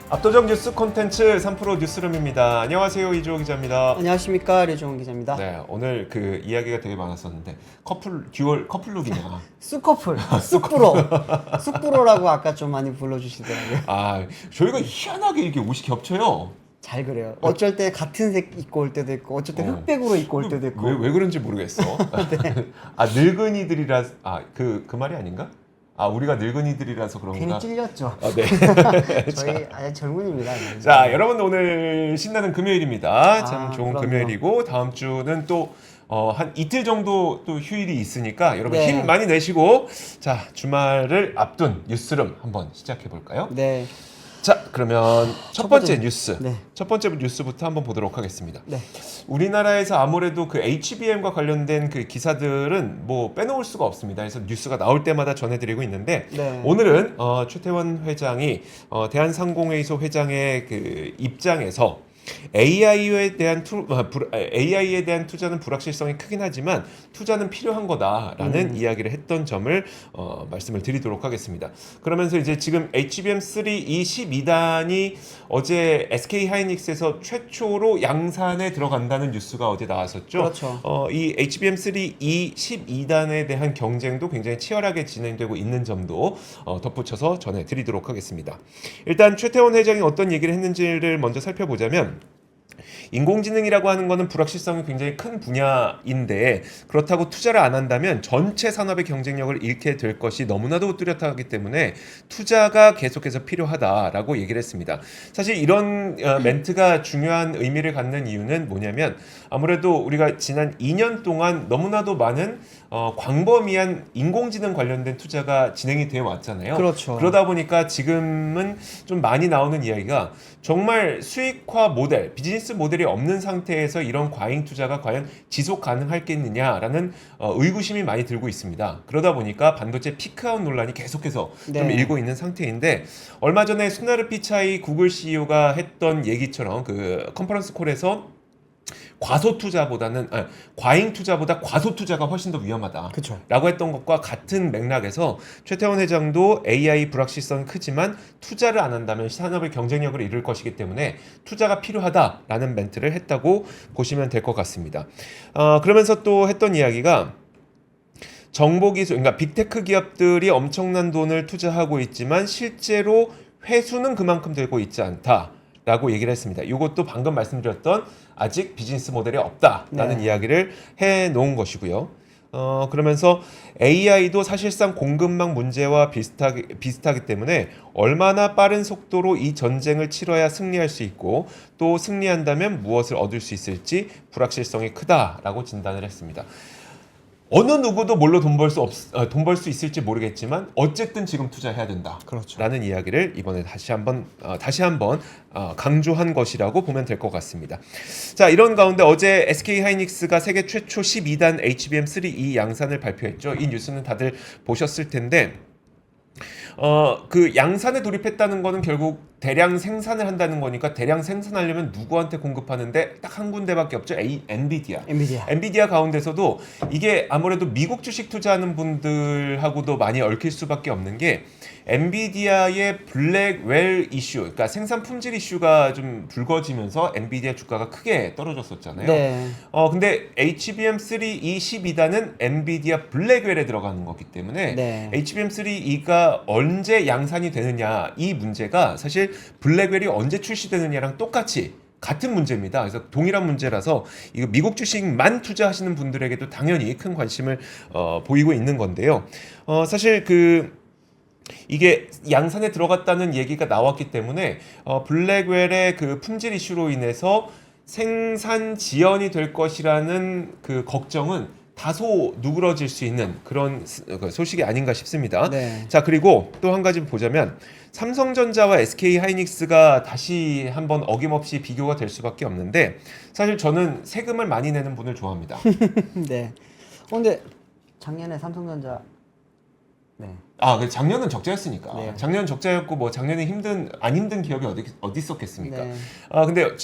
압도적 뉴스 콘텐츠 3프로 뉴스룸입니다. 안녕하세요, 이주호 기자입니다. 안녕하십니까, 류종훈 기자입니다. 네, 오늘 그 이야기가 되게 많았었는데 듀얼 커플룩이냐? 쑥커플, 쑥프로, 쑥프로라고 아까 좀 많이 불러주시더라고요. 아, 저희가 희한하게 이렇게 옷이 겹쳐요. 잘 그래요. 어쩔 때 같은 색 입고 올 때도 있고, 어쩔 때 흑백으로 입고 올 때도 있고. 왜 그런지 모르겠어. 네. 아, 늙은이들이라 그 말이 아닌가? 아, 우리가 늙은이들이라서 그런가? 괜히 찔렸죠. 아, 네. 저희 아직 젊은입니다. 자, 여러분 오늘 신나는 금요일입니다. 참 좋은 그럼요. 금요일이고 다음 주는 또 한 이틀 정도 또 휴일이 있으니까 여러분 네. 힘 많이 내시고 자, 주말을 앞둔 뉴스룸 한번 시작해 볼까요? 네. 자, 그러면 첫 번째 뉴스. 네. 첫 번째 뉴스부터 한번 보도록 하겠습니다. 네. 우리나라에서 아무래도 그 HBM과 관련된 그 기사들은 뭐 빼놓을 수가 없습니다. 그래서 뉴스가 나올 때마다 전해드리고 있는데 네. 오늘은 최태원 회장이 대한상공회의소 회장의 그 입장에서 AI에 대한 투자는 불확실성이 크긴 하지만 투자는 필요한 거다라는 이야기를 했던 점을 말씀을 드리도록 하겠습니다. 그러면서 이제 지금 HBM3 이 12단이 어제 SK 하이닉스에서 최초로 양산에 들어간다는 뉴스가 어제 나왔었죠. 그렇죠. 이 HBM3 이 12단에 대한 경쟁도 굉장히 치열하게 진행되고 있는 점도 덧붙여서 전해드리도록 하겠습니다. 일단 최태원 회장이 어떤 얘기를 했는지를 먼저 살펴보자면 인공지능이라고 하는 것은 불확실성이 굉장히 큰 분야인데 그렇다고 투자를 안 한다면 전체 산업의 경쟁력을 잃게 될 것이 너무나도 뚜렷하기 때문에 투자가 계속해서 필요하다라고 얘기를 했습니다. 사실 이런 멘트가 중요한 의미를 갖는 이유는 뭐냐면 아무래도 우리가 지난 2년 동안 너무나도 많은 광범위한 인공지능 관련된 투자가 진행이 되어 왔잖아요. 그렇죠. 그러다 보니까 지금은 좀 많이 나오는 이야기가 정말 수익화 모델, 비즈니스 모델이 없는 상태에서 이런 과잉 투자가 과연 지속 가능할겠느냐라는 의구심이 많이 들고 있습니다. 그러다 보니까 반도체 피크아웃 논란이 계속해서 좀 네. 일고 있는 상태인데 얼마 전에 수나르 피차이 구글 CEO가 했던 얘기처럼 그 컨퍼런스 콜에서 과잉 투자보다 과소 투자가 훨씬 더 위험하다. 그쵸. 라고 했던 것과 같은 맥락에서 최태원 회장도 AI 불확실성이 크지만 투자를 안 한다면 산업의 경쟁력을 잃을 것이기 때문에 투자가 필요하다라는 멘트를 했다고 보시면 될 것 같습니다. 그러면서 또 했던 이야기가 정보기술, 그러니까 빅테크 기업들이 엄청난 돈을 투자하고 있지만 실제로 회수는 그만큼 되고 있지 않다라고 얘기를 했습니다. 이것도 방금 말씀드렸던 아직 비즈니스 모델이 없다라는 이야기를 해놓은 것이고요. 그러면서 AI도 사실상 공급망 문제와 비슷하기 때문에 얼마나 빠른 속도로 이 전쟁을 치러야 승리할 수 있고 또 승리한다면 무엇을 얻을 수 있을지 불확실성이 크다라고 진단을 했습니다. 어느 누구도 뭘로 돈 벌 수 있을지 모르겠지만 어쨌든 지금 투자해야 된다. 그렇죠. 라는 이야기를 이번에 다시 한번 강조한 것이라고 보면 될 것 같습니다. 자, 이런 가운데 어제 SK 하이닉스가 세계 최초 12단 HBM3 이 양산을 발표했죠. 이 뉴스는 다들 보셨을 텐데 그 양산에 돌입했다는 거는 결국 대량 생산을 한다는 거니까 대량 생산하려면 누구한테 공급하는데 딱 한 군데밖에 없죠. 엔비디아 가운데서도 이게 아무래도 미국 주식 투자하는 분들하고도 많이 얽힐 수밖에 없는 게 엔비디아의 블랙웰 이슈, 그러니까 생산 품질 이슈가 좀 불거지면서 엔비디아 주가가 크게 떨어졌었잖아요. 네. 근데 HBM3 이 12단은 엔비디아 블랙웰에 들어가는 거기 때문에 네. HBM3E가 언제 양산이 되느냐 이 문제가 사실 블랙웰이 언제 출시되느냐랑 똑같이 같은 문제입니다. 그래서 동일한 문제라서 이거 미국 주식만 투자하시는 분들에게도 당연히 큰 관심을 보이고 있는 건데요. 사실 이게 양산에 들어갔다는 얘기가 나왔기 때문에 블랙웰의 그 품질 이슈로 인해서 생산 지연이 될 것이라는 그 걱정은 다소 누그러질 수 있는 그런 소식이 아닌가 싶습니다. 네. 자, 그리고 또 한 가지 보자면 삼성전자와 SK 하이닉스가 다시 한번 어김없이 비교가 될 수밖에 없는데 사실 저는 세금을 많이 내는 분을 좋아합니다. 네. 근데 작년에 삼성전자 그 작년은 적자였으니까. 네. 작년 적자였고 뭐 작년에 안 힘든 기업이 어디 있었겠습니까? 네. 근데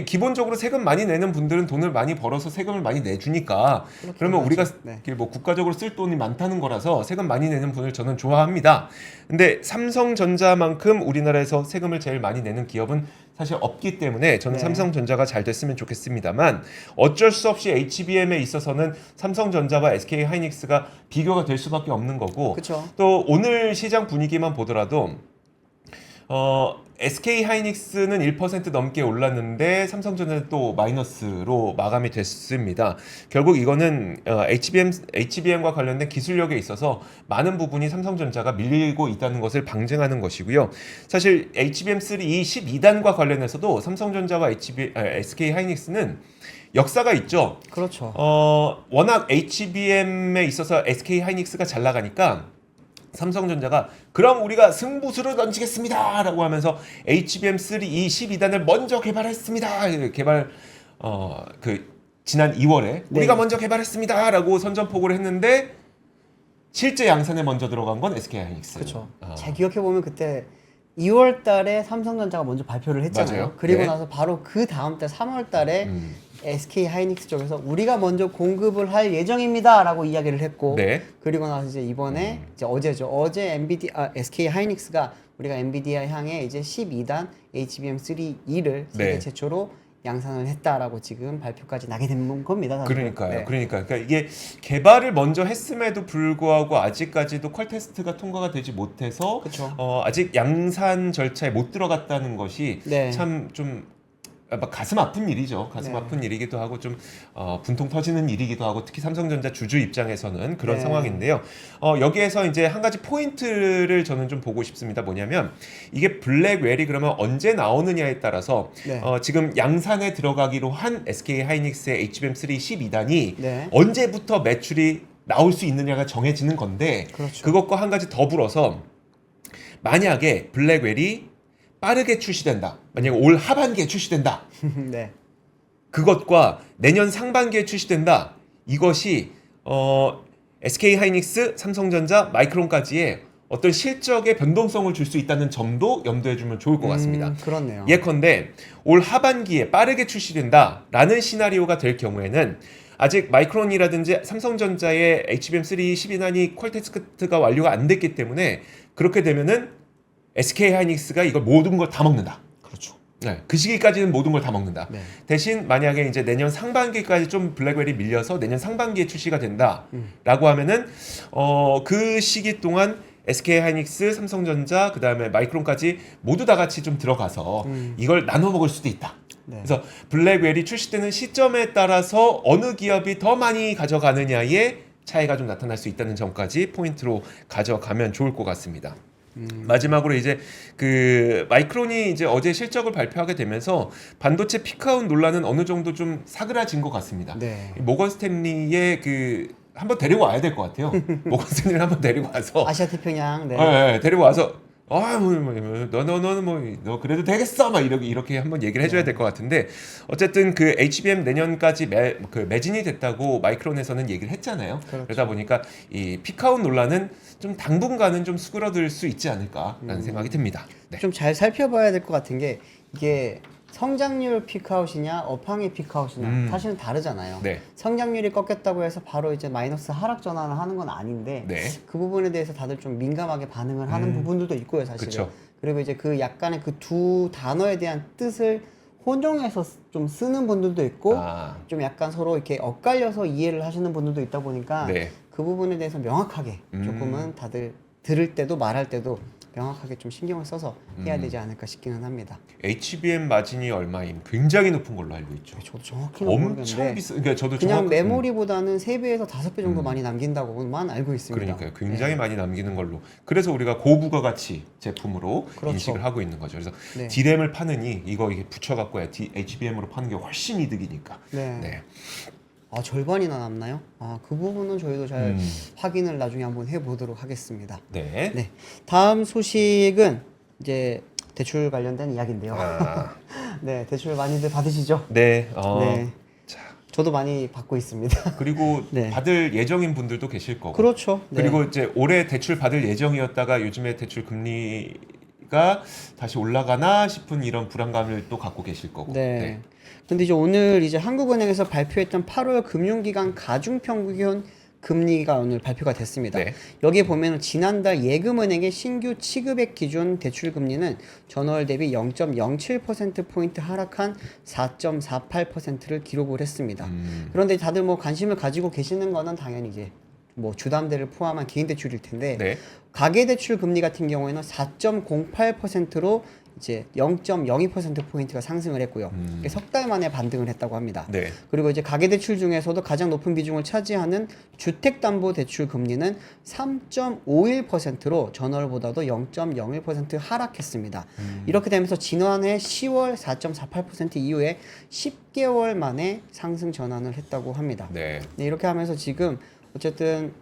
기본적으로 세금 많이 내는 분들은 돈을 많이 벌어서 세금을 많이 내주니까 그러면 우리가 네. 뭐 국가적으로 쓸 돈이 많다는 거라서 세금 많이 내는 분을 저는 좋아합니다. 근데 삼성전자만큼 우리나라에서 세금을 제일 많이 내는 기업은 사실 없기 때문에 저는 네. 삼성전자가 잘 됐으면 좋겠습니다만 어쩔 수 없이 HBM에 있어서는 삼성전자와 SK하이닉스가 비교가 될 수밖에 없는 거고 그쵸. 또 오늘 시장 분위기만 보더라도 SK하이닉스는 1% 넘게 올랐는데 삼성전자는 또 마이너스로 마감이 됐습니다. 결국 이거는 HBM과 관련된 기술력에 있어서 많은 부분이 삼성전자가 밀리고 있다는 것을 방증하는 것이고요. 사실 HBM3E 12단과 관련해서도 삼성전자와 SK하이닉스는 역사가 있죠. 그렇죠. 워낙 HBM에 있어서 SK하이닉스가 잘 나가니까 삼성전자가 그럼 우리가 승부수를 던지겠습니다라고 하면서 HBM3E 12단을 먼저 개발했습니다. 지난 2월에 네. 우리가 먼저 개발했습니다라고 선전포고를 했는데 실제 양산에 먼저 들어간 건 SK하이닉스. 그렇죠. 잘 기억해 보면 그때 2월 달에 삼성전자가 먼저 발표를 했잖아요. 맞아요. 그리고 네. 나서 바로 그 다음 달 3월 달에 SK 하이닉스 쪽에서 우리가 먼저 공급을 할 예정입니다라고 이야기를 했고 네. 그리고 나서 이제 이번에 이제 어제죠. 어제 SK 하이닉스가 우리가 엔비디아 향해 이제 12단 HBM3E를 세계 네. 최초로 양산을 했다라고 지금 발표까지 나게 된 겁니다. 사실은. 그러니까요. 네. 그러니까 이게 개발을 먼저 했음에도 불구하고 아직까지도 퀄 테스트가 통과가 되지 못해서 그쵸. 아직 양산 절차에 못 들어갔다는 것이 네. 참 좀 가슴 아픈 일이죠. 가슴 네. 아픈 일이기도 하고 좀 분통 터지는 일이기도 하고 특히 삼성전자 주주 입장에서는 그런 네. 상황인데요. 여기에서 이제 한 가지 포인트를 저는 좀 보고 싶습니다. 뭐냐면 이게 블랙웰이 그러면 언제 나오느냐에 따라서 네. 지금 양산에 들어가기로 한 SK하이닉스의 HBM3 12단이 네. 언제부터 매출이 나올 수 있느냐가 정해지는 건데 그렇죠. 그것과 한 가지 더불어서 만약에 블랙웰이 빠르게 출시된다. 만약에 올 하반기에 출시된다. 네. 그것과 내년 상반기에 출시된다. 이것이 SK하이닉스, 삼성전자, 마이크론까지의 어떤 실적의 변동성을 줄 수 있다는 점도 염두에 두면 좋을 것 같습니다. 그렇네요. 예컨대 올 하반기에 빠르게 출시된다라는 시나리오가 될 경우에는 아직 마이크론이라든지 삼성전자의 HBM3 12난이 퀄 테스트가 완료가 안 됐기 때문에 그렇게 되면은 SK하이닉스가 이걸 모든 걸 다 먹는다. 그렇죠. 네, 그 시기까지는 모든 걸 다 먹는다. 네. 대신 만약에 이제 내년 상반기까지 좀 블랙웰이 밀려서 내년 상반기에 출시가 된다라고 하면은 그 시기 동안 SK하이닉스, 삼성전자, 그다음에 마이크론까지 모두 다 같이 좀 들어가서 이걸 나눠 먹을 수도 있다. 네. 그래서 블랙웰이 출시되는 시점에 따라서 어느 기업이 더 많이 가져가느냐의 차이가 좀 나타날 수 있다는 점까지 포인트로 가져가면 좋을 것 같습니다. 마지막으로 이제 그 마이크론이 이제 어제 실적을 발표하게 되면서 반도체 피크아웃 논란은 어느 정도 좀 사그라진 것 같습니다. 네. 모건 스탠리의 그 한번 데리고 와야 될 것 같아요. 모건 스탠리를 한번 데리고 와서 아시아 태평양. 네. 네, 데리고 와서 너 그래도 되겠어 막 이렇게 한번 얘기를 해줘야 될 것 같은데 어쨌든 그 HBM 내년까지 매진이 됐다고 마이크론에서는 얘기를 했잖아요. 그렇죠. 그러다 보니까 이 피크아웃 논란은 좀 당분간은 좀 수그러들 수 있지 않을까라는 생각이 듭니다. 네. 좀 잘 살펴봐야 될 것 같은 게 이게 성장률 피크아웃이냐 업황의 피크아웃이냐 사실은 다르잖아요. 네. 성장률이 꺾였다고 해서 바로 이제 마이너스 하락 전환을 하는 건 아닌데 네. 그 부분에 대해서 다들 좀 민감하게 반응을 하는 부분들도 있고요, 사실은. 그쵸. 그리고 이제 그 약간의 그 두 단어에 대한 뜻을 혼용해서 좀 쓰는 분들도 있고 좀 약간 서로 이렇게 엇갈려서 이해를 하시는 분들도 있다 보니까 네. 그 부분에 대해서 명확하게 조금은 다들 들을 때도 말할 때도 명확하게 좀 신경을 써서 해야 되지 않을까 싶기는 합니다. HBM 마진이 얼마임? 굉장히 높은 걸로 알고 있죠. 저도 정확히는 엄청 모르겠는데 비싸. 그러니까 저도 그냥 메모리보다는 3배에서 5배 정도 많이 남긴다고만 알고 있습니다. 그러니까요. 굉장히 많이 남기는 걸로. 그래서 우리가 고부가 가치 제품으로 그렇죠. 인식을 하고 있는 거죠. 그래서 네. D램을 파느니 이게 붙여갖고 HBM으로 파는 게 훨씬 이득이니까. 네. 네. 아, 절반이나 남나요? 그 부분은 저희도 잘 확인을 나중에 한번 해보도록 하겠습니다. 네. 네. 다음 소식은 이제 대출 관련된 이야기인데요. 네, 대출 많이들 받으시죠? 네. 네. 자, 저도 많이 받고 있습니다. 그리고 네. 받을 예정인 분들도 계실 거고. 그렇죠. 네. 그리고 이제 올해 대출 받을 예정이었다가 요즘에 대출 금리가 다시 올라가나 싶은 이런 불안감을 또 갖고 계실 거고. 네. 근데 이제 오늘 이제 한국은행에서 발표했던 8월 금융기관 가중평균 금리가 오늘 발표가 됐습니다. 네. 여기에 보면 지난달 예금은행의 신규 취급액 기준 대출 금리는 전월 대비 0.07%포인트 하락한 4.48%를 기록을 했습니다. 그런데 다들 뭐 관심을 가지고 계시는 거는 당연히 이제 뭐 주담대를 포함한 개인 대출일 텐데 네. 가계 대출 금리 같은 경우에는 4.08%로 이제 0.02%포인트가 상승을 했고요. 이게 석 달 만에 반등을 했다고 합니다. 네. 그리고 이제 가계대출 중에서도 가장 높은 비중을 차지하는 주택담보대출 금리는 3.51%로 전월보다도 0.01% 하락했습니다. 이렇게 되면서 지난해 10월 4.48% 이후에 10개월 만에 상승 전환을 했다고 합니다. 네. 네, 이렇게 하면서 지금 어쨌든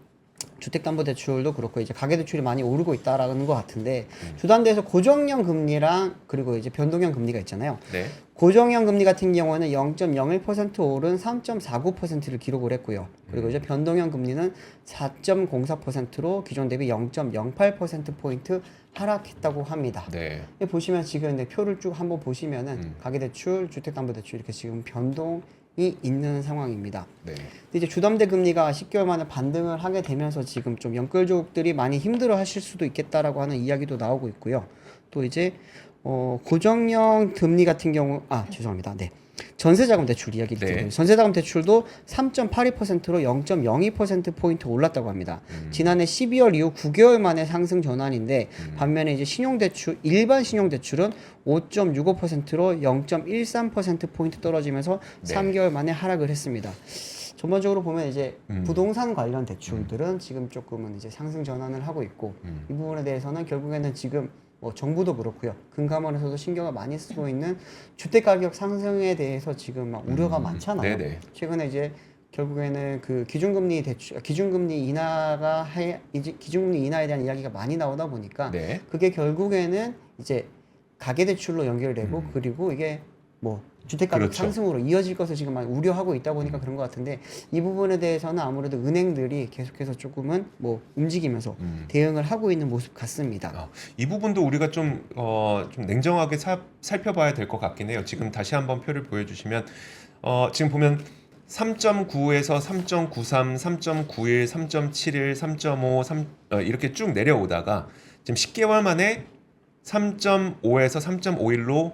주택담보대출도 그렇고 이제 가계대출이 많이 오르고 있다라는 것 같은데 주담대에서 고정형 금리랑 그리고 이제 변동형 금리가 있잖아요. 네. 고정형 금리 같은 경우에는 0.01% 오른 3.49%를 기록을 했고요. 그리고 이제 변동형 금리는 4.04%로 기존 대비 0.08%포인트 하락했다고 합니다. 네. 보시면 지금 표를 쭉 한번 보시면은 가계대출, 주택담보대출 이렇게 지금 변동이 있는 상황입니다. 네. 근데 이제 주담대 금리가 10개월 만에 반등을 하게 되면서 지금 좀 연끌족들이 많이 힘들어 하실 수도 있겠다라고 하는 이야기도 나오고 있고요. 또 이제 고정형 금리 같은 경우 죄송합니다. 네. 전세자금 대출 이야기를 드리면 전세자금 대출도 3.82%로 0.02%포인트 올랐다고 합니다. 지난해 12월 이후 9개월 만에 상승 전환인데 반면에 이제 신용대출, 일반 신용대출은 5.65%로 0.13%포인트 떨어지면서 3개월 만에 하락을 했습니다. 전반적으로 보면 이제 부동산 관련 대출들은 지금 조금은 이제 상승 전환을 하고 있고 이 부분에 대해서는 결국에는 지금 뭐 정부도 그렇고요. 금감원에서도 신경을 많이 쓰고 있는 주택 가격 상승에 대해서 지금 막 우려가 많잖아요. 네네. 최근에 이제 결국에는 그 기준금리 대출, 기준금리 인하에 대한 이야기가 많이 나오다 보니까 네. 그게 결국에는 이제 가계대출로 연결되고 그리고 이게 뭐 주택가격 그렇죠. 상승으로 이어질 것을 지금 많이 우려하고 있다 보니까 그런 것 같은데 이 부분에 대해서는 아무래도 은행들이 계속해서 조금은 뭐 움직이면서 대응을 하고 있는 모습 같습니다. 이 부분도 우리가 좀 냉정하게 살펴봐야 될 것 같긴 해요. 지금 다시 한번 표를 보여주시면 지금 보면 3.9에서 3.93, 3.91, 3.71, 3.5, 이렇게 쭉 내려오다가 지금 10개월 만에 3.5에서 3.51로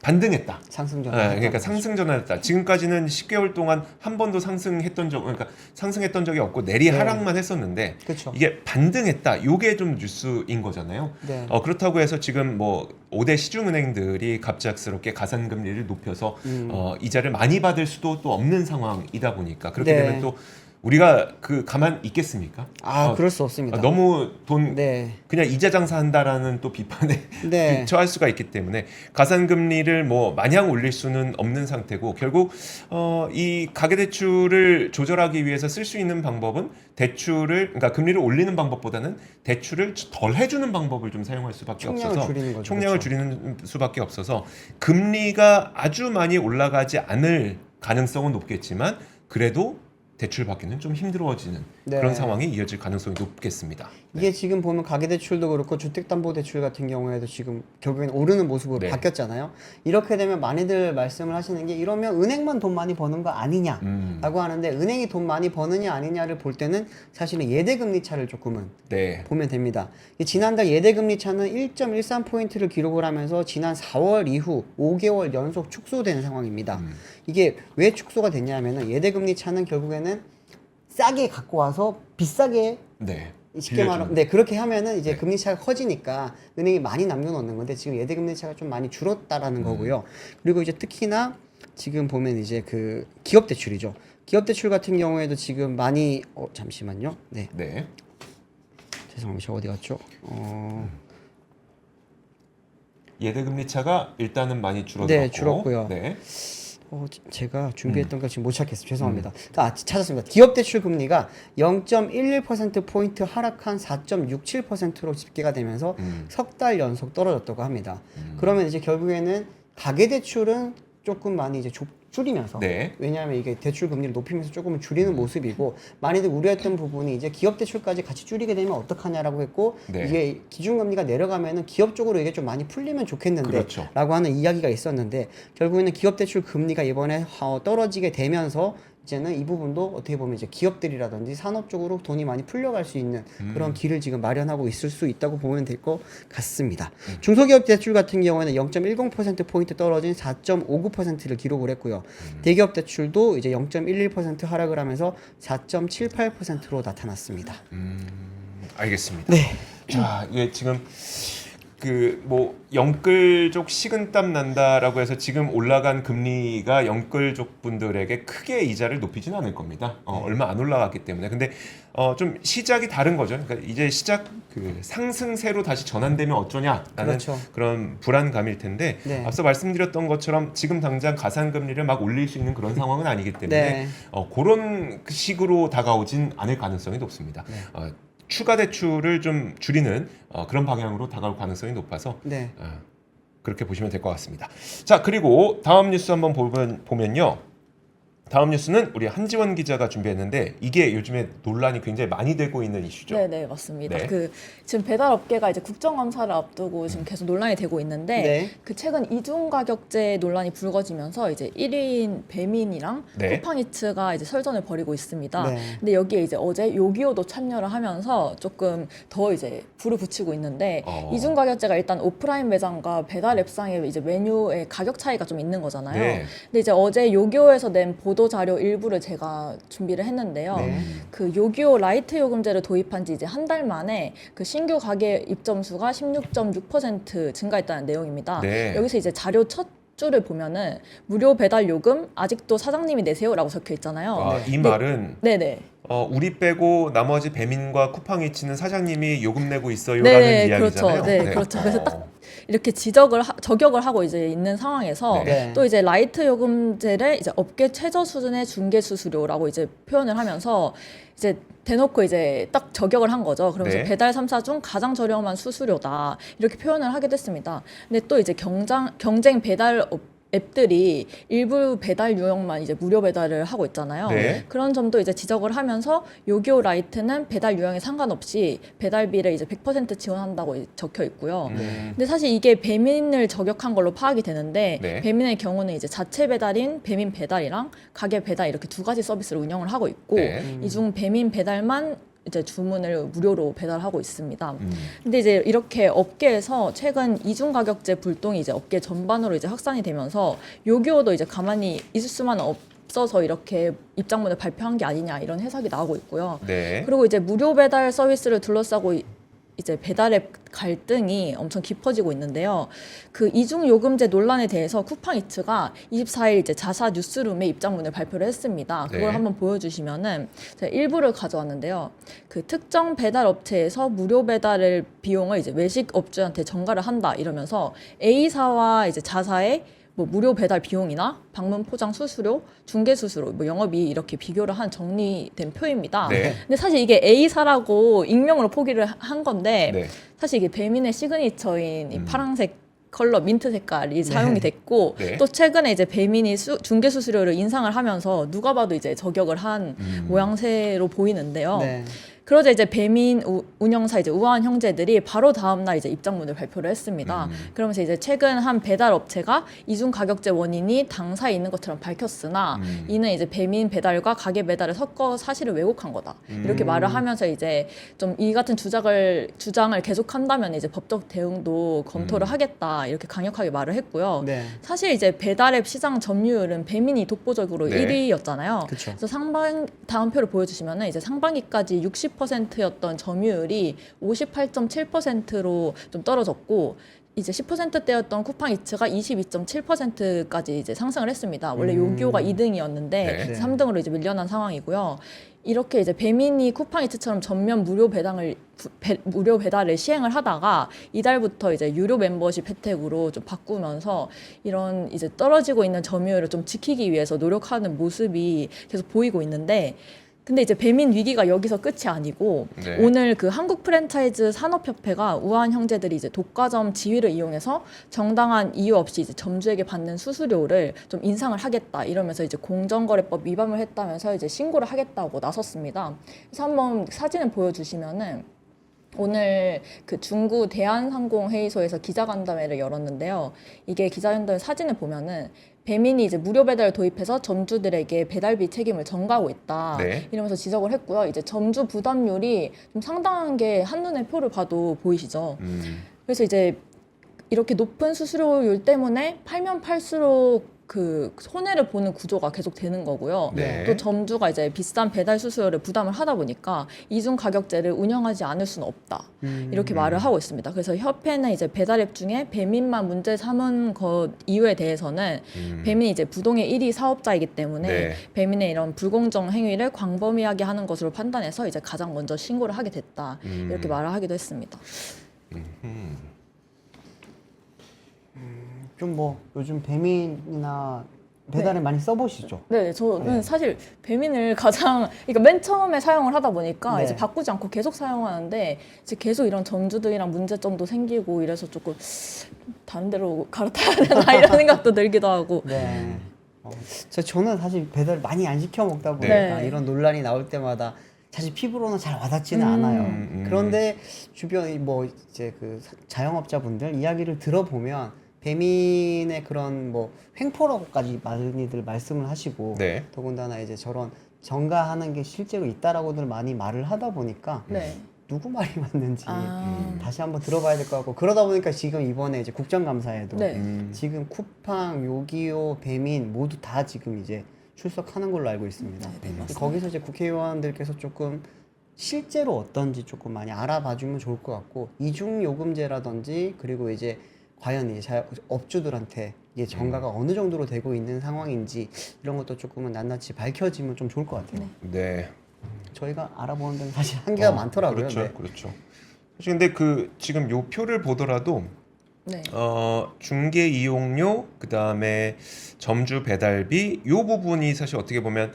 반등했다. 상승 전환. 네, 그러니까 상승 전환했다. 지금까지는 10개월 동안 한 번도 그러니까 상승했던 적이 없고 내리 하락만 했었는데 그쵸. 이게 반등했다. 요게 좀 뉴스인 거잖아요. 네. 그렇다고 해서 지금 뭐 5대 시중은행들이 갑작스럽게 가산금리를 높여서 이자를 많이 받을 수도 또 없는 상황이다 보니까 그렇게 네. 되면 또 우리가 가만 있겠습니까? 그럴 수 없습니다. 너무 돈 네. 그냥 이자 장사한다라는 또 비판에 네. 처할 수가 있기 때문에 가산금리를 뭐 마냥 올릴 수는 없는 상태고 결국 이 가계대출을 조절하기 위해서 쓸 수 있는 방법은 그러니까 금리를 올리는 방법보다는 대출을 덜 해주는 방법을 좀 사용할 수밖에 없어서 총량을 줄이는 수밖에 없어서 금리가 아주 많이 올라가지 않을 가능성은 높겠지만 그래도 대출 받기는 좀 힘들어지는 그런 상황이 이어질 가능성이 높겠습니다. 이게 지금 보면 가계대출도 그렇고 주택담보대출 같은 경우에도 지금 결국엔 오르는 모습으로 바뀌었잖아요. 이렇게 되면 많이들 말씀을 하시는 게 이러면 은행만 돈 많이 버는 거 아니냐라고 하는데 은행이 돈 많이 버느냐 아니냐를 볼 때는 사실은 예대금리 차를 조금은 보면 됩니다. 지난달 예대금리 차는 1.13포인트를 기록을 하면서 지난 4월 이후 5개월 연속 축소된 상황입니다. 이게 왜 축소가 됐냐면은 예대금리 차는 결국에는 싸게 갖고 와서 비싸게 쉽게 말하면 그렇게 하면은 이제 금리 차가 커지니까 은행이 많이 남겨놓는 건데 지금 예대금리 차가 좀 많이 줄었다라는 거고요. 그리고 이제 특히나 지금 보면 이제 그 기업 대출이죠. 기업 대출 같은 경우에도 지금 많이 잠시만요. 네. 죄송합니다. 저 어디 갔죠? 예대금리 차가 일단은 많이 줄어들었고 네, 줄었고요. 제가 준비했던 걸 지금 못 찾겠습니다. 죄송합니다. 찾았습니다. 기업 대출 금리가 0.11%포인트 하락한 4.67%로 집계가 되면서 석 달 연속 떨어졌다고 합니다. 그러면 이제 결국에는 가계대출은 조금 많이 이제 줄이면서 네. 왜냐하면 이게 대출 금리를 높이면서 조금은 줄이는 모습이고 많이들 우려했던 부분이 이제 기업 대출까지 같이 줄이게 되면 어떡하냐라고 했고 네. 이게 기준금리가 내려가면은 기업 쪽으로 이게 좀 많이 풀리면 좋겠는데 그렇죠. 라고 하는 이야기가 있었는데 결국에는 기업 대출 금리가 이번에 떨어지게 되면서 이제는 이 부분도 어떻게 보면 이제 기업들이라든지 산업 쪽으로 돈이 많이 풀려갈 수 있는 그런 길을 지금 마련하고 있을 수 있다고 보면 될 것 같습니다. 중소기업 대출 같은 경우에는 0.10%포인트 떨어진 4.59%를 기록을 했고요. 대기업 대출도 이제 0.11% 하락을 하면서 4.78%로 나타났습니다. 알겠습니다. 네. 자, 이게 지금 그 뭐 영끌족 식은땀 난다라고 해서 지금 올라간 금리가 영끌족 분들에게 크게 이자를 높이진 않을 겁니다. 얼마 안 올라갔기 때문에. 근데 좀 시작이 다른 거죠. 그러니까 이제 시작 그 상승세로 다시 전환되면 어쩌냐라는 그렇죠. 그런 불안감일 텐데 네. 앞서 말씀드렸던 것처럼 지금 당장 가산금리를 막 올릴 수 있는 그런 상황은 아니기 때문에 네. 그런 식으로 다가오진 않을 가능성이 높습니다. 추가 대출을 좀 줄이는 그런 방향으로 다가올 가능성이 높아서 네. 그렇게 보시면 될 것 같습니다. 자, 그리고 다음 뉴스 한번 보면요. 다음 뉴스는 우리 한지원 기자가 준비했는데 이게 요즘에 논란이 굉장히 많이 되고 있는 이슈죠. 네, 맞습니다. 네. 그 지금 배달 업계가 이제 국정감사를 앞두고 지금 계속 논란이 되고 있는데 네. 그 최근 이중 가격제 논란이 불거지면서 이제 1인 배민이랑 네. 쿠팡이츠가 이제 설전을 벌이고 있습니다. 네. 근데 여기에 이제 어제 요기요도 참여를 하면서 조금 더 이제 불을 붙이고 있는데 이중 가격제가 일단 오프라인 매장과 배달 앱상의 이제 메뉴의 가격 차이가 좀 있는 거잖아요. 네. 근데 이제 어제 요기요에서 낸 보도 자료 일부를 제가 준비를 했는데요. 네. 그 요기요 라이트 요금제를 도입한 지 이제 한 달 만에 그 신규 가게 입점 수가 16.6% 증가했다는 내용입니다. 네. 여기서 이제 자료 첫 줄을 보면은 무료 배달 요금 아직도 사장님이 내세요라고 적혀 있잖아요. 이 말은 네네. 우리 빼고 나머지 배민과 쿠팡이츠는 사장님이 요금 내고 있어요라는 네, 이야기잖아요. 그렇죠. 네, 그렇죠. 그래서 딱 이렇게 저격을 하고 이제 있는 상황에서 네. 또 이제 라이트 요금제를 이제 업계 최저 수준의 중개 수수료라고 이제 표현을 하면서 이제 대놓고 이제 딱 저격을 한 거죠. 그러면서 네. 배달 3사 중 가장 저렴한 수수료다 이렇게 표현을 하게 됐습니다. 근데 또 이제 경쟁 배달 앱들이 일부 배달 유형만 이제 무료 배달을 하고 있잖아요. 네. 그런 점도 이제 지적을 하면서 요기요 라이트는 배달 유형에 상관없이 배달비를 이제 100% 지원한다고 적혀 있고요. 근데 사실 이게 배민을 저격한 걸로 파악이 되는데 네. 배민의 경우는 이제 자체 배달인 배민 배달이랑 가게 배달 이렇게 두 가지 서비스를 운영을 하고 있고 네. 이 중 배민 배달만 이제 주문을 무료로 배달하고 있습니다. 근데 이제 이렇게 업계에서 최근 이중 가격제 불똥이 이제 업계 전반으로 이제 확산이 되면서 요기요도 이제 가만히 있을 수만 없어서 이렇게 입장문을 발표한 게 아니냐 이런 해석이 나오고 있고요. 네. 그리고 이제 무료 배달 서비스를 둘러싸고 이제 배달앱 갈등이 엄청 깊어지고 있는데요. 그 이중 요금제 논란에 대해서 쿠팡이츠가 24일 이제 자사 뉴스룸에 입장문을 발표를 했습니다. 그걸 네. 한번 보여주시면은 제가 일부를 가져왔는데요. 그 특정 배달 업체에서 무료 배달을 비용을 이제 외식 업주한테 전가를 한다 이러면서 A사와 이제 자사의 뭐 무료 배달 비용이나 방문 포장 수수료, 중개 수수료, 뭐 영업이 이렇게 비교를 한 정리된 표입니다. 네. 근데 사실 이게 A사라고 익명으로 포기를 한 건데 네. 사실 이게 배민의 시그니처인 이 파란색 컬러 민트 색깔이 사용이 됐고 네. 또 최근에 이제 배민이 중개 수수료를 인상을 하면서 누가 봐도 이제 저격을 한 모양새로 보이는데요. 네. 그러자 이제 배민 운영사 이제 우아한 형제들이 바로 다음 날 이제 입장문을 발표를 했습니다. 그러면서 이제 최근 한 배달 업체가 이중 가격제 원인이 당사에 있는 것처럼 밝혔으나 이는 이제 배민 배달과 가게 배달을 섞어 사실을 왜곡한 거다. 이렇게 말을 하면서 이제 좀 이 같은 주장을 계속한다면 이제 법적 대응도 검토를 하겠다. 이렇게 강력하게 말을 했고요. 네. 사실 이제 배달앱 시장 점유율은 배민이 독보적으로 네. 1위였잖아요. 그쵸. 그래서 다음 표를 보여주시면은 이제 상반기까지 60%였던 점유율이 58.7%로 좀 떨어졌고 이제 10%대였던 쿠팡이츠가 22.7%까지 이제 상승을 했습니다. 원래 요기요가 2등이었는데 네. 3등으로 이제 밀려난 상황이고요. 이렇게 이제 배민이 쿠팡이츠처럼 전면 무료 배달을 시행을 하다가 이달부터 이제 유료 멤버십 혜택으로 좀 바꾸면서 이런 이제 떨어지고 있는 점유율을 좀 지키기 위해서 노력하는 모습이 계속 보이고 있는데 근데 이제 배민 위기가 여기서 끝이 아니고 네. 오늘 그 한국 프랜차이즈 산업협회가 우한 형제들이 이제 독과점 지위를 이용해서 정당한 이유 없이 이제 점주에게 받는 수수료를 좀 인상을 하겠다 이러면서 이제 공정거래법 위반을 했다면서 이제 신고를 하겠다고 나섰습니다. 그래서 한번 사진을 보여주시면은 오늘 그 중구 대한항공회의소에서 기자간담회를 열었는데요. 이게 기자간담회 사진을 보면은 배민이 이제 무료 배달을 도입해서 점주들에게 배달비 책임을 전가하고 있다. 네. 이러면서 지적을 했고요. 이제 점주 부담률이 좀 상당한 게 한눈에 표를 봐도 보이시죠. 그래서 이제 이렇게 높은 수수료율 때문에 팔면 팔수록 그 손해를 보는 구조가 계속 되는 거고요. 네. 또 점주가 이제 비싼 배달 수수료를 부담을 하다 보니까 이중 가격제를 운영하지 않을 수는 없다. 이렇게 말을 하고 있습니다. 그래서 협회는 이제 배달앱 중에 배민만 문제 삼은 것 이유에 대해서는 배민이 이제 부동의 1위 사업자이기 때문에 네. 배민의 이런 불공정 행위를 광범위하게 하는 것으로 판단해서 이제 가장 먼저 신고를 하게 됐다. 이렇게 말을 하기도 했습니다. 좀 뭐 요즘 배민이나 배달을 많이 써보시죠? 네, 저는 사실 배민을 가장 그러니까 맨 처음에 사용을 하다 보니까 네. 이제 바꾸지 않고 계속 사용하는데 이제 계속 이런 점주들이랑 문제점도 생기고 이래서 조금 다른 데로 갈아타야 되나 이런 생각도 들기도 하고. 네. 저는 사실 배달 많이 안 시켜 먹다 보니까 네. 이런 논란이 나올 때마다 사실 피부로는 잘 와닿지는 않아요. 그런데 주변 뭐 이제 그 자영업자분들 이야기를 들어보면 배민의 그런 뭐 횡포라고까지 많이들 말씀을 하시고 네. 더군다나 이제 저런 정가하는 게 실제로 있다라고들 많이 말을 하다 보니까 네. 누구 말이 맞는지 아. 다시 한번 들어봐야 될 것 같고 그러다 보니까 지금 이번에 이제 국정감사에도 네. 지금 쿠팡, 요기요, 배민 모두 다 지금 이제 출석하는 걸로 알고 있습니다. 네, 맞습니다. 거기서 이제 국회의원들께서 조금 실제로 어떤지 조금 많이 알아봐주면 좋을 것 같고 이중 요금제라든지 그리고 이제 과연 이제 업주들한테 이게 정가가 어느 정도로 되고 있는 상황인지 이런 것도 조금은 낱낱이 밝혀지면 좀 좋을 것 같아요. 네. 저희가 알아보는 데는 사실 한계가 많더라고요. 그렇죠, 네. 그렇죠. 사실 근데 그 지금 요 표를 보더라도 네. 중개 이용료 그다음에 점주 배달비 요 부분이 사실 어떻게 보면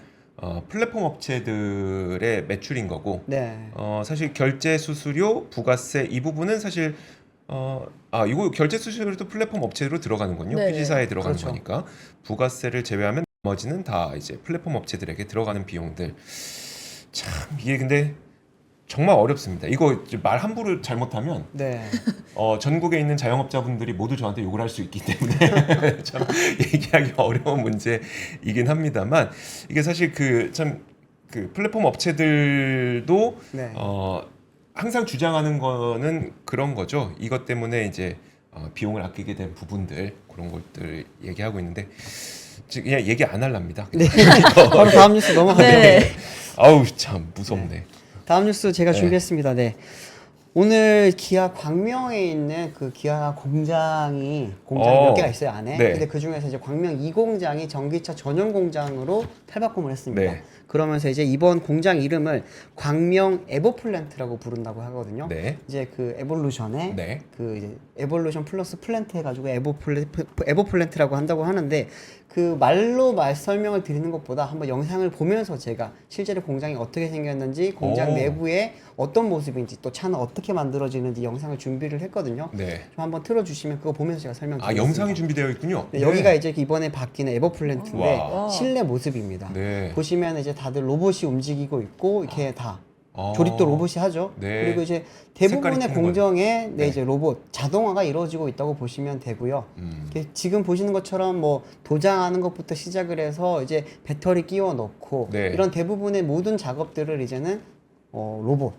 플랫폼 업체들의 매출인 거고 네. 사실 결제 수수료, 부가세 이 부분은 사실 이거 결제 수수료도 플랫폼 업체로 들어가는군요. 네. 휴지사에 들어가는 그렇죠. 거니까 부가세를 제외하면 나머지는 다 이제 플랫폼 업체들에게 들어가는 비용들. 참 이게 근데 정말 어렵습니다. 이거 말 함부로 잘못하면 네. 전국에 있는 자영업자분들이 모두 저한테 욕을 할 수 있기 때문에 참 얘기하기 어려운 문제이긴 합니다만 이게 사실 그 플랫폼 업체들도 네. 항상 주장하는 거는 그런 거죠. 이것 때문에 이제 비용을 아끼게 된 부분들 그런 것들 얘기하고 있는데 지금 그냥 얘기 안 할랍니다. 네. 바로 다음 뉴스 넘어가죠. 네. 아우 참 무섭네. 다음 뉴스 제가 네. 준비했습니다. 네. 오늘 기아 광명에 있는 그 기아 공장이 몇 개가 있어요 안에. 네. 근데 그 중에서 이제 광명 2공장이 전기차 전용 공장으로 탈바꿈을 했습니다. 네. 그러면서 이제 이번 공장 이름을 광명 에버플랜트라고 부른다고 하거든요. 네. 이제 그 에볼루션에 네. 그 이제 에볼루션 플러스 플랜트 해가지고 에버플랜트라고 한다고 하는데 그 말로 설명을 드리는 것보다 한번 영상을 보면서 제가 실제로 공장이 어떻게 생겼는지 공장 오. 내부에 어떤 모습인지 또 차는 어떻게 만들어지는지 영상을 준비를 했거든요. 네. 좀 한번 틀어주시면 그거 보면서 제가 설명드리겠습니다. 영상이 준비되어 있군요. 네, 여기가 이제 이번에 바뀌는 에버플랜트인데 와. 실내 모습입니다. 네. 보시면 이제 다들 로봇이 움직이고 있고 이렇게 다 아. 조립도 로봇이 하죠. 네. 그리고 이제 색깔이 대부분의 튀는 공정에 네. 이제 로봇 자동화가 이루어지고 있다고 보시면 되고요. 음. 지금 보시는 것처럼 뭐 도장하는 것부터 시작을 해서 이제 배터리 끼워 넣고 네. 이런 대부분의 모든 작업들을 이제는 로봇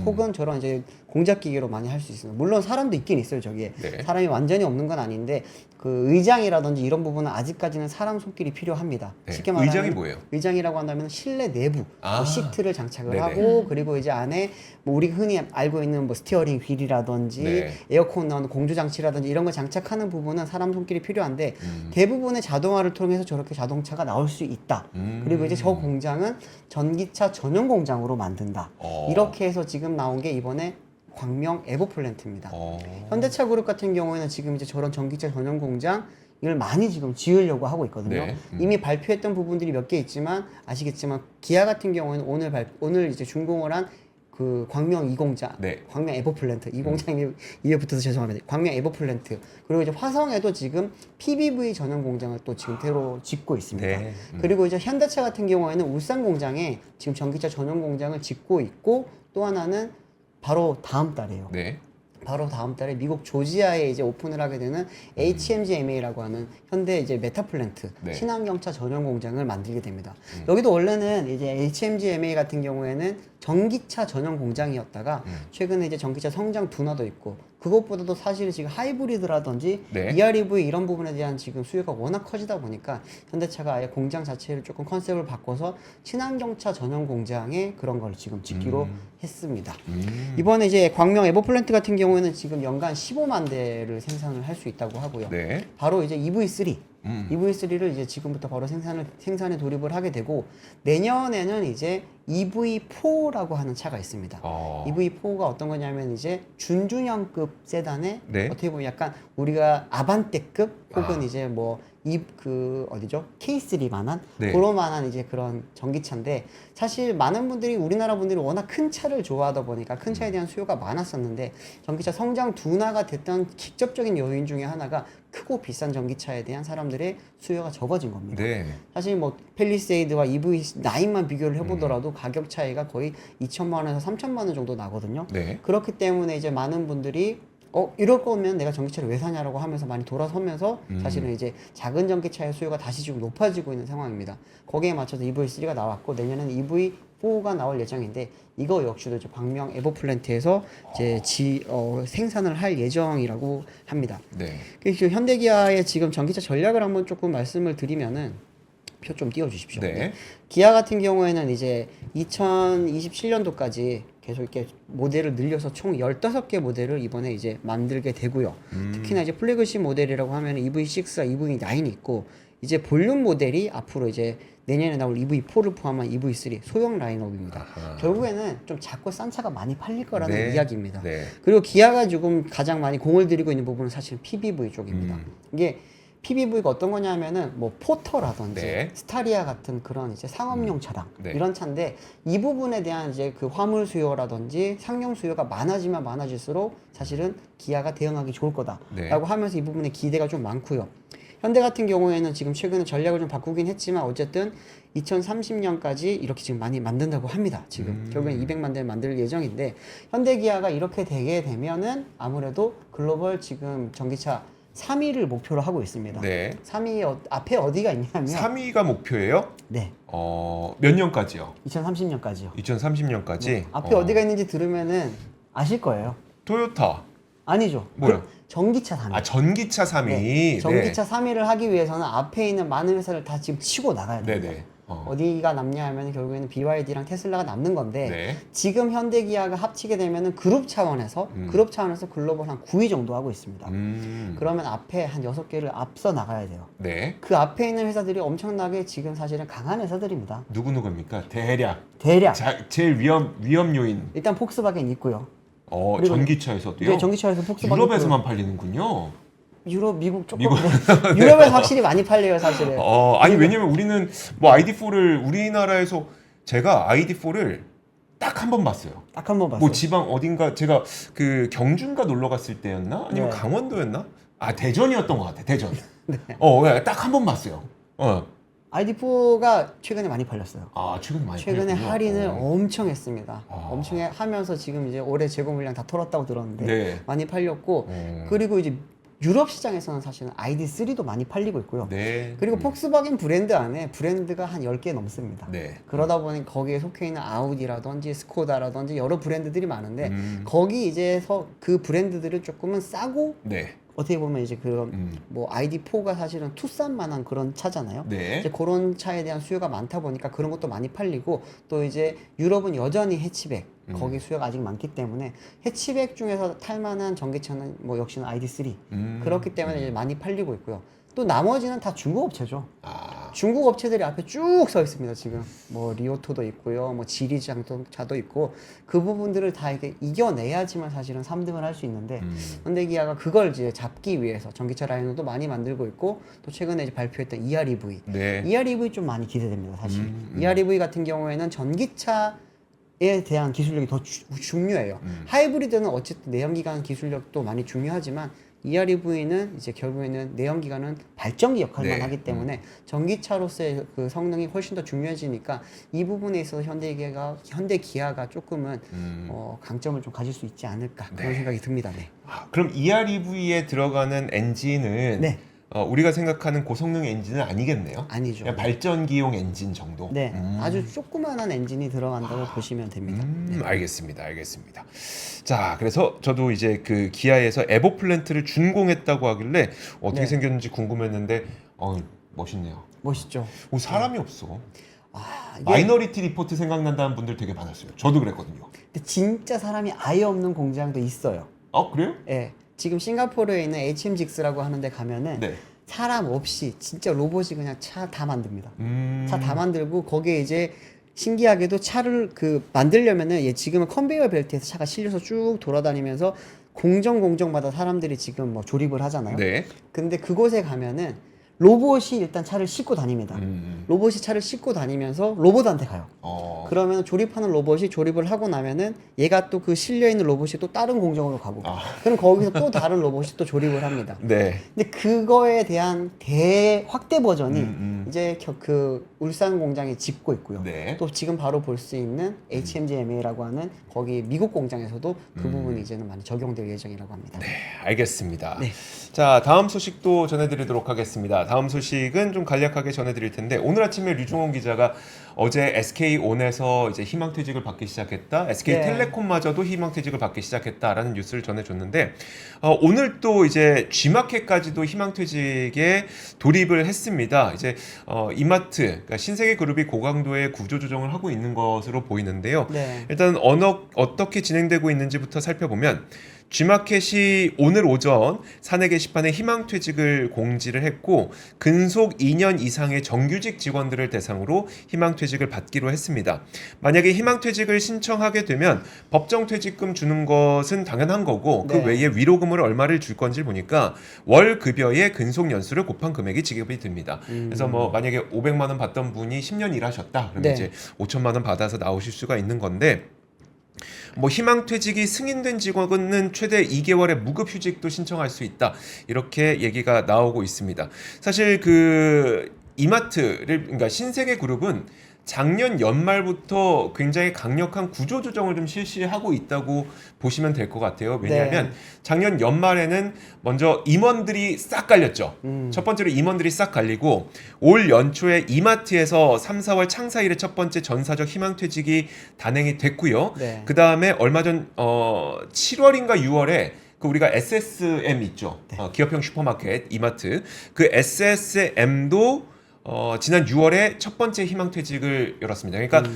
혹은 저런 이제 공작 기계로 많이 할 수 있습니다. 물론 사람도 있긴 있어요 저기에. 네. 사람이 완전히 없는 건 아닌데 그 의장이라든지 이런 부분은 아직까지는 사람 손길이 필요합니다. 네. 쉽게 말하면 의장이 뭐예요? 의장이라고 한다면 실내 내부 아. 뭐 시트를 장착을 네네. 하고 그리고 이제 안에 뭐 우리가 흔히 알고 있는 뭐 스티어링 휠이라든지 네. 에어컨 나오는 공조 장치라든지 이런 거 장착하는 부분은 사람 손길이 필요한데 대부분의 자동화를 통해서 저렇게 자동차가 나올 수 있다. 그리고 이제 저 공장은 전기차 전용 공장으로 만든다. 어. 이렇게 해서 지금 나온 게 이번에 광명 에버플랜트입니다. 어. 현대차 그룹 같은 경우에는 지금 이제 저런 전기차 전용 공장을 많이 지금 지으려고 하고 있거든요. 네. 이미 발표했던 부분들이 몇 개 있지만 아시겠지만 기아 같은 경우에는 오늘 이제 준공을 한 그 광명 2공장, 네. 광명 에버플랜트 2공장이 입에 붙어서 죄송합니다. 광명 에버플랜트 그리고 이제 화성에도 지금 PBV 전용 공장을 또 지금 새로 짓고 있습니다. 네. 그리고 이제 현대차 같은 경우에는 울산 공장에 지금 전기차 전용 공장을 짓고 있고 또 하나는 바로 다음 달이에요. 네. 바로 다음 달에 미국 조지아에 이제 오픈을 하게 되는 HMGMA라고 하는 현대 이제 메타플랜트 네. 친환경차 전용 공장을 만들게 됩니다. 여기도 원래는 이제 HMGMA 같은 경우에는 전기차 전용 공장이었다가 최근에 이제 전기차 성장 둔화도 있고 그것보다도 사실 지금 하이브리드라든지 네. EREV 이런 부분에 대한 지금 수요가 워낙 커지다 보니까 현대차가 아예 공장 자체를 조금 컨셉을 바꿔서 친환경차 전용 공장에 그런 걸 지금 짓기로 했습니다. 이번에 이제 광명 에버플랜트 같은 경우에는 지금 연간 15만 대를 생산을 할 수 있다고 하고요. 네. 바로 이제 EV3 EV3를 이제 지금부터 바로 생산에 돌입을 하게 되고 내년에는 이제 EV4라고 하는 차가 있습니다. EV4가 어떤 거냐면 이제 준중형급 세단에 네. 어떻게 보면 약간 우리가 아반떼급 혹은 이제 뭐 그 어디죠? K3만한 네. 그런 만한 이제 그런 전기차인데 사실 많은 분들이 우리나라 분들이 워낙 큰 차를 좋아하다 보니까 큰 차에 대한 수요가 많았었는데 전기차 성장 둔화가 됐던 직접적인 요인 중에 하나가 크고 비싼 전기차에 대한 사람들의 수요가 적어진 겁니다. 네. 사실 뭐 펠리세이드와 EV9만 비교를 해보더라도 가격 차이가 거의 2천만 원에서 3천만 원 정도 나거든요. 네. 그렇기 때문에 이제 많은 분들이 이럴 거면 내가 전기차를 왜 사냐라고 하면서 많이 돌아서면서 사실은 이제 작은 전기차의 수요가 다시 지금 높아지고 있는 상황입니다. 거기에 맞춰서 EV3가 나왔고 내년에는 EV4가 나올 예정인데 이거 역시도 이제 광명 에버플랜트에서 이제 생산을 할 예정이라고 합니다. 네. 그래서 현대기아의 지금 전기차 전략을 한번 조금 말씀을 드리면은 표 좀 띄워주십시오. 네. 기아 같은 경우에는 이제 2027년도까지 계속 이렇게 모델을 늘려서 총 15개 모델을 이번에 이제 만들게 되고요. 특히나 이제 플래그십 모델이라고 하면 EV6와 EV9이 있고 이제 볼륨 모델이 앞으로 이제 내년에 나올 EV4를 포함한 EV3 소형 라인업입니다. 아하. 결국에는 좀 작고 싼 차가 많이 팔릴 거라는 네. 이야기입니다. 네. 그리고 기아가 지금 가장 많이 공을 들이고 있는 부분은 사실 PBV 쪽입니다. 이게 PBV가 어떤 거냐면은 뭐 포터라든지 네. 스타리아 같은 그런 이제 상업용 차량 네. 이런 차인데 이 부분에 대한 이제 그 화물 수요라든지 상용 수요가 많아지면 많아질수록 사실은 기아가 대응하기 좋을 거다라고 네. 하면서 이 부분에 기대가 좀 많고요. 현대 같은 경우에는 지금 최근에 전략을 좀 바꾸긴 했지만 어쨌든 2030년까지 이렇게 지금 많이 만든다고 합니다. 지금 결국엔 200만 대를 만들 예정인데 현대 기아가 이렇게 되게 되면은 아무래도 글로벌 지금 전기차 3위를 목표로 하고 있습니다. 네. 3위 앞에 어디가 있냐면 3위가 목표예요? 네. 몇 년까지요? 2030년까지요. 2030년까지. 앞에 어디가 있는지 들으면은 아실 거예요. 토요타. 아니죠. 뭐요? 전기차 3위. 전기차 3위. 네. 전기차 3위를 하기 위해서는 앞에 있는 많은 회사를 다 지금 치고 나가야 됩니다. 네네. 어디가 남냐 하면 결국에는 BYD랑 테슬라가 남는 건데 네. 지금 현대기아가 합치게 되면은 그룹 차원에서 글로벌 한 9위 정도 하고 있습니다. 그러면 앞에 한 6개를 앞서 나가야 돼요. 네. 그 앞에 있는 회사들이 엄청나게 지금 사실은 강한 회사들입니다. 누구입니까? 대략. 제일 위험 요인. 일단 폭스바겐 있고요. 그리고 전기차에서도요? 네, 전기차에서 폭스바겐 유럽에서만 팔리는군요. 유럽, 미국 조금 유럽에서 확실히 많이 팔려요, 사실은. 아니 왜냐면 우리는 뭐 ID4를 우리나라에서 제가 ID4를 딱 한 번 봤어요. 딱 한 번 봤어요. 뭐 지방 어딘가 제가 그 경주인가 놀러 갔을 때였나? 아니면 네. 강원도였나? 대전이었던 것 같아. 대전. 네. 딱 한 번 봤어요. ID4가 최근에 많이 팔렸어요. 최근에 많이 최근에 팔렸군요. 할인을 엄청 했습니다. 아. 엄청 하면서 지금 이제 올해 재고 물량 다 털었다고 들었는데 네. 많이 팔렸고 그리고 이제 유럽 시장에서는 사실은 ID3도 많이 팔리고 있고요. 네. 그리고 폭스바겐 브랜드 안에 브랜드가 한 10개 넘습니다. 네. 그러다 보니 거기에 속해 있는 아우디라든지 스코다라든지 여러 브랜드들이 많은데 거기 이제서 그 브랜드들을 조금은 싸고 네. 어떻게 보면 이제 뭐 ID4가 사실은 투싼만한 그런 차잖아요. 네. 이제 그런 차에 대한 수요가 많다 보니까 그런 것도 많이 팔리고 또 이제 유럽은 여전히 해치백 거기 수요가 아직 많기 때문에 해치백 중에서 탈만한 전기차는 뭐 역시나 ID3 그렇기 때문에 이제 많이 팔리고 있고요. 또 나머지는 다 중고 업체죠. 중국 업체들이 앞에 쭉 서 있습니다. 지금 뭐 리오토도 있고요, 뭐 지리자동차도 있고 그 부분들을 다 이렇게 이겨내야지만 사실은 3등을 할 수 있는데 현대기아가 그걸 이제 잡기 위해서 전기차 라인도 많이 만들고 있고 또 최근에 이제 발표했던 EREV, 네. EREV 좀 많이 기대됩니다. 사실 EREV 같은 경우에는 전기차에 대한 기술력이 더 중요해요. 하이브리드는 어쨌든 내연기관 기술력도 많이 중요하지만 EREV는 이제 결국에는 내연기관은 발전기 역할만 네. 하기 때문에 전기차로서의 그 성능이 훨씬 더 중요해지니까 이 부분에 있어서 현대기아가 조금은 강점을 좀 가질 수 있지 않을까 그런 생각이 듭니다. 네. 그럼 EREV에 들어가는 엔진은 네. 우리가 생각하는 고성능 엔진은 아니겠네요. 아니죠. 그냥 발전기용 엔진 정도. 네, 아주 조그만한 엔진이 들어간다고 보시면 됩니다. 네. 알겠습니다. 자, 그래서 저도 이제 그 기아에서 에버 플랜트를 준공했다고 하길래 어떻게 네. 생겼는지 궁금했는데 멋있네요. 멋있죠. 사람이 없어. 이게 마이너리티 리포트 생각난다는 분들 되게 많았어요. 저도 그랬거든요. 근데 진짜 사람이 아예 없는 공장도 있어요. 그래요? 예. 지금 싱가포르에 있는 HM직스라고 하는데 가면은 네. 사람 없이 진짜 로봇이 그냥 차 다 만듭니다. 음. 차 다 만들고 거기에 이제 신기하게도 차를 그 만들려면은 지금은 컨베이어 벨트에서 차가 실려서 쭉 돌아다니면서 공정마다 사람들이 지금 뭐 조립을 하잖아요. 네. 근데 그곳에 가면은 로봇이 일단 차를 싣고 다닙니다. 음. 로봇이 차를 싣고 다니면서 로봇한테 가요. 그러면 조립하는 로봇이 조립을 하고 나면은 얘가 또 그 실려 있는 로봇이 또 다른 공정으로 가고 그럼 거기서 또 다른 로봇이 또 조립을 합니다. 네. 근데 그거에 대한 확대 버전이 이제 그 울산 공장에 짓고 있고요. 네. 또 지금 바로 볼 수 있는 HMGMA라고 하는 거기 미국 공장에서도 그 부분이 이제는 많이 적용될 예정이라고 합니다. 네, 알겠습니다. 네. 자, 다음 소식도 전해드리도록 하겠습니다. 다음 소식은 좀 간략하게 전해드릴 텐데 오늘 아침에 류종원 기자가 어제 SK온에서 이제 희망퇴직을 받기 시작했다. SK텔레콤마저도 희망퇴직을 받기 시작했다라는 뉴스를 전해줬는데 오늘 또 이제 G마켓까지도 희망퇴직에 돌입을 했습니다. 이제 이마트, 그러니까 신세계그룹이 고강도의 구조조정을 하고 있는 것으로 보이는데요. 네. 일단 어떻게 진행되고 있는지부터 살펴보면 G마켓이 오늘 오전 사내 게시판에 희망퇴직을 공지를 했고 근속 2년 이상의 정규직 직원들을 대상으로 희망퇴직을 받기로 했습니다. 만약에 희망퇴직을 신청하게 되면 법정퇴직금 주는 것은 당연한 거고 그 네. 외에 위로금을 얼마를 줄 건지 보니까 월 급여의 근속 연수를 곱한 금액이 지급이 됩니다. 그래서 뭐 만약에 500만 원 받던 분이 10년 일하셨다 그러면 네. 이제 5천만 원 받아서 나오실 수가 있는 건데 뭐 희망퇴직이 승인된 직원은 최대 2개월의 무급휴직도 신청할 수 있다. 이렇게 얘기가 나오고 있습니다. 사실 그 이마트를 그러니까 신세계그룹은 작년 연말부터 굉장히 강력한 구조조정을 좀 실시하고 있다고 보시면 될 것 같아요. 왜냐하면 작년 연말에는 먼저 임원들이 싹 갈렸죠. 첫 번째로 임원들이 싹 갈리고 올 연초에 이마트에서 3, 4월 창사 이래 첫 번째 전사적 희망퇴직이 단행이 됐고요. 네. 그 다음에 얼마 전 7월인가 6월에 그 우리가 SSM 있죠. 기업형 슈퍼마켓 이마트 그 SSM도 지난 6월에 첫 번째 희망퇴직을 열었습니다. 그러니까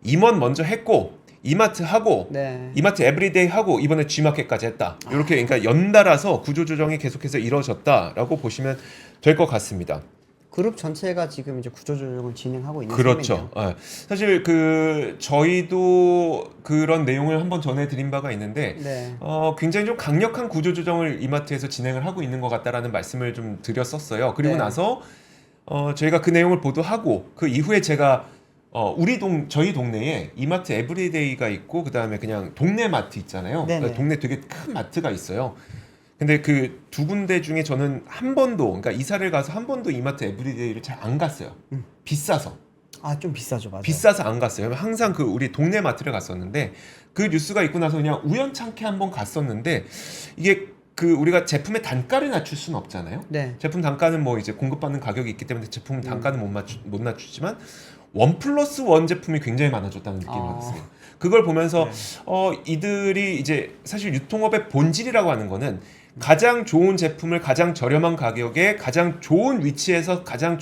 임원 먼저 했고 이마트 하고 네. 이마트 에브리데이 하고 이번에 G마켓까지 했다. 이렇게 그러니까 연달아서 구조조정이 계속해서 이루어졌다라고 보시면 될 것 같습니다. 그룹 전체가 지금 이제 구조조정을 진행하고 있는 그렇죠. 상황이네요. 사실 그 저희도 그런 내용을 한번 전해드린 바가 있는데 네. 굉장히 좀 강력한 구조조정을 이마트에서 진행을 하고 있는 것 같다라는 말씀을 좀 드렸었어요. 그리고 네. 나서 저희가 그 내용을 보도하고 그 이후에 제가 저희 동네에 이마트 에브리데이가 있고 그 다음에 그냥 동네 마트 있잖아요. 네네. 그러니까 동네 되게 큰 마트가 있어요. 근데 그 두 군데 중에 저는 한 번도 그러니까 이사를 가서 한 번도 이마트 에브리데이를 잘 안 갔어요. 비싸서. 좀 비싸죠, 맞아요. 비싸서 안 갔어요. 항상 그 우리 동네 마트를 갔었는데 그 뉴스가 있고 나서 그냥 우연찮게 한번 갔었는데 이게 그 우리가 제품의 단가를 낮출 수는 없잖아요. 네. 제품 단가는 뭐 이제 공급받는 가격이 있기 때문에 제품 단가는 못 낮추지만 1+1 제품이 굉장히 많아졌다는 느낌을 받았어요. 그걸 보면서 이들이 이제 사실 유통업의 본질이라고 하는 거는 가장 좋은 제품을 가장 저렴한 가격에 가장 좋은 위치에서 가장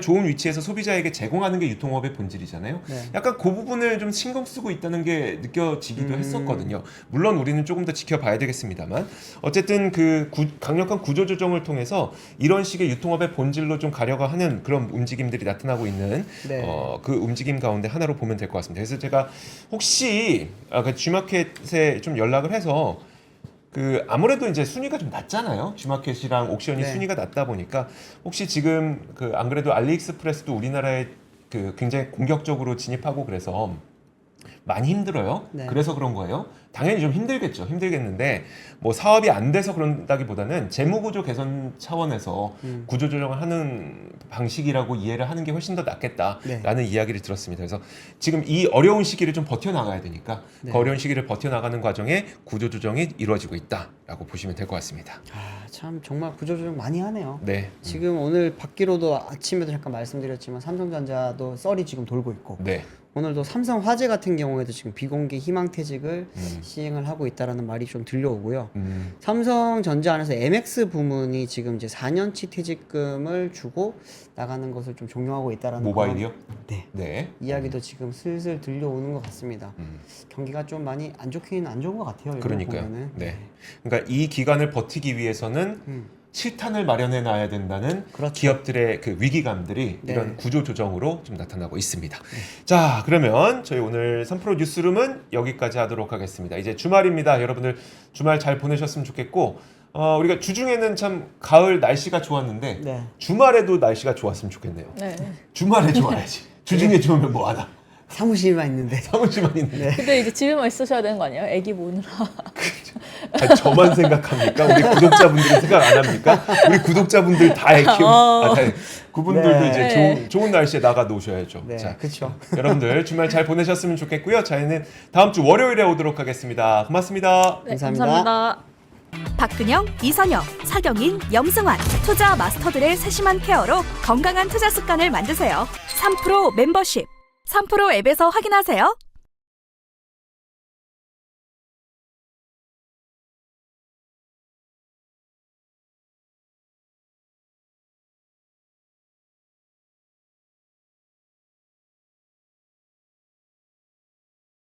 좋은 위치에서 소비자에게 제공하는 게 유통업의 본질이잖아요. 네. 약간 그 부분을 좀 신경 쓰고 있다는 게 느껴지기도 했었거든요. 물론 우리는 조금 더 지켜봐야 되겠습니다만 어쨌든 그 강력한 구조 조정을 통해서 이런 식의 유통업의 본질로 좀 가려고 하는 그런 움직임들이 나타나고 있는 네. 그 움직임 가운데 하나로 보면 될 것 같습니다. 그래서 제가 혹시 그 G마켓에 좀 연락을 해서 그 아무래도 이제 순위가 좀 낮잖아요. G마켓이랑 옥션이 네. 순위가 낮다 보니까 혹시 지금 그 안 그래도 알리익스프레스도 우리나라에 그 굉장히 공격적으로 진입하고 그래서 많이 힘들어요. 네. 그래서 그런 거예요. 당연히 좀 힘들겠죠. 힘들겠는데 뭐 사업이 안 돼서 그런다기보다는 재무구조 개선 차원에서 구조조정을 하는 방식이라고 이해를 하는 게 훨씬 더 낫겠다라는 네. 이야기를 들었습니다. 그래서 지금 이 어려운 시기를 좀 버텨나가야 되니까 네. 그 어려운 시기를 버텨나가는 과정에 구조조정이 이루어지고 있다라고 보시면 될 것 같습니다. 참 정말 구조조정 많이 하네요. 네. 지금 오늘 받기로도 아침에도 잠깐 말씀드렸지만 삼성전자도 썰이 지금 돌고 있고 네. 오늘도 삼성화재 같은 경우에도 지금 비공개 희망퇴직을 시행을 하고 있다라는 말이 좀 들려오고요. 삼성전자 안에서 MX 부문이 지금 이제 4년치 퇴직금을 주고 나가는 것을 좀 종용하고 있다라는 모바일이요? 그런, 네. 네. 이야기도 지금 슬슬 들려오는 것 같습니다. 경기가 좀 많이 안 좋긴 안 좋은 것 같아요. 이거 그러니까요. 보면은. 네. 그러니까 이 기간을 버티기 위해서는 실탄을 마련해 놔야 된다는 그렇죠. 기업들의 그 위기감들이 네. 이런 구조 조정으로 좀 나타나고 있습니다. 자, 그러면 저희 오늘 3프로 뉴스룸은 여기까지 하도록 하겠습니다. 이제 주말입니다. 여러분들 주말 잘 보내셨으면 좋겠고 우리가 주중에는 참 가을 날씨가 좋았는데 네. 주말에도 날씨가 좋았으면 좋겠네요. 네. 주말에 좋아야지. 주중에 좋으면 뭐하나. 사무실만 있는데. 사무실만 있는데. 근데 이제 집에만 있으셔야 되는 거 아니에요? 애기 보느라. 아, 저만 생각합니까? 우리 구독자분들은 생각 안 합니까? 우리 구독자분들 다 애 키우는 그분들도 네. 이제 좋은 날씨에 나가 노셔야죠. 네, 자, 그렇죠. 여러분들 주말 잘 보내셨으면 좋겠고요. 저희는 다음 주 월요일에 오도록 하겠습니다. 고맙습니다. 네, 감사합니다. 감사합니다. 박근영, 이선영, 서경인, 염승환 투자 마스터들의 세심한 케어로 건강한 투자 습관을 만드세요. 3프로 멤버십 3프로 앱에서 확인하세요.